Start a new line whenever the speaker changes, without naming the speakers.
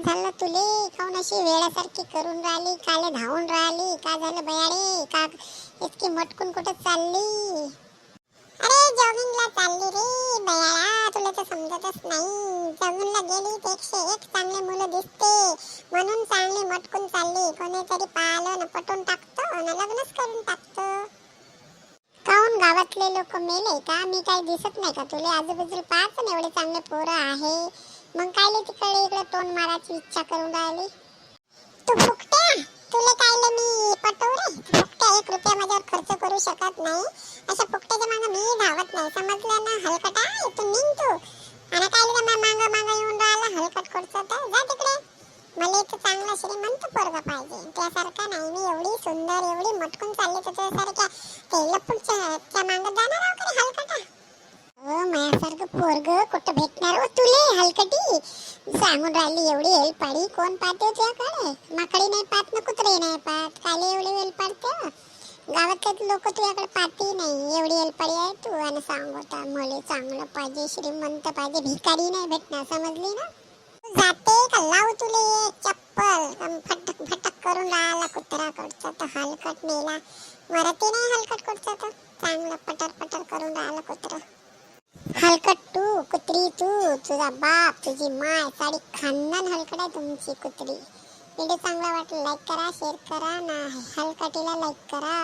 झालं तुले? काऊन अशी वेळासारखी करून राहिली? काले धावून राहिली? का झालं बयाडे? का इतकी मटकून कुठे चालली? अरे जॉगिंगला चालली रे बयाळा, तुला तर समजतच नाही. जॉगिंगला गेली तर 101 चांगले मुलं दिसते म्हणून चांगली मटकून चालली. कोणीतरी पाहिलं ना पटून टाकतो ना लग्नच करून टाकतो. काऊन गावातले लोक मेले का? मी काही दिसत नाही का तुले? आजूबाजूला पाहत ना एवढे चांगले पोरं आहे, मग कायले तिकडे इकडे तोंड मारायची इच्छा करून राहिली? तू फुकट्या, तुला कायले मी पटवू रे? फुकट्या 1 रुपया माझ्यावर खर्च करू शकत नाही. अशा फुकट्याच्या मागं मी धावत नाही, समजलं ना? हलकटा इथून निघ तू. आणि कायले का मागं मागं येऊन राहिला हलकट करतो तर जा तिकडे. मला एक चांगला श्रीमंत पोरगा पाहिजे, त्यासारखा नाही. मी एवढी सुंदर एवढी मटकून चालली तर तुझ्यासारख्या ते लपूडच्या मागं जाणार आहो का हलकटा? माझ्यासारखं पोरग कुठं भेटणार हो तुले हलकटी? सांगून राहिली एवढी हेलपाडी कोण पाहते तुझ्याकडे? माकडी नाही पाहत ना कुत्रे नाही पाहत, कायले एवढी हेलपाडते? गावातले लोक तुझ्याकडे पाहते नाही, एवढी हेलपाडी आहे तू. आणि सांगता मला चांगलं पाहिजे श्रीमंत पाहिजे, भिकारी नाही भेटणार, समजली ना? जाते का लावू तुले चप्पल? फटक फटक करून राहिला कुत्र्याकडचा तर हलकट नेला. मराठी नाही हलकट कडचा तर चांगलं पटर पटर करून राहिला कुत्र. हलकट तू, कुत्री तू, तुझा बाप तुझी माय साडी खानदान हलकट आहे तुमची कुत्री. व्हिडिओ चांगला वाटला लाईक करा, शेअर करा ना हलकटीला लाईक करा.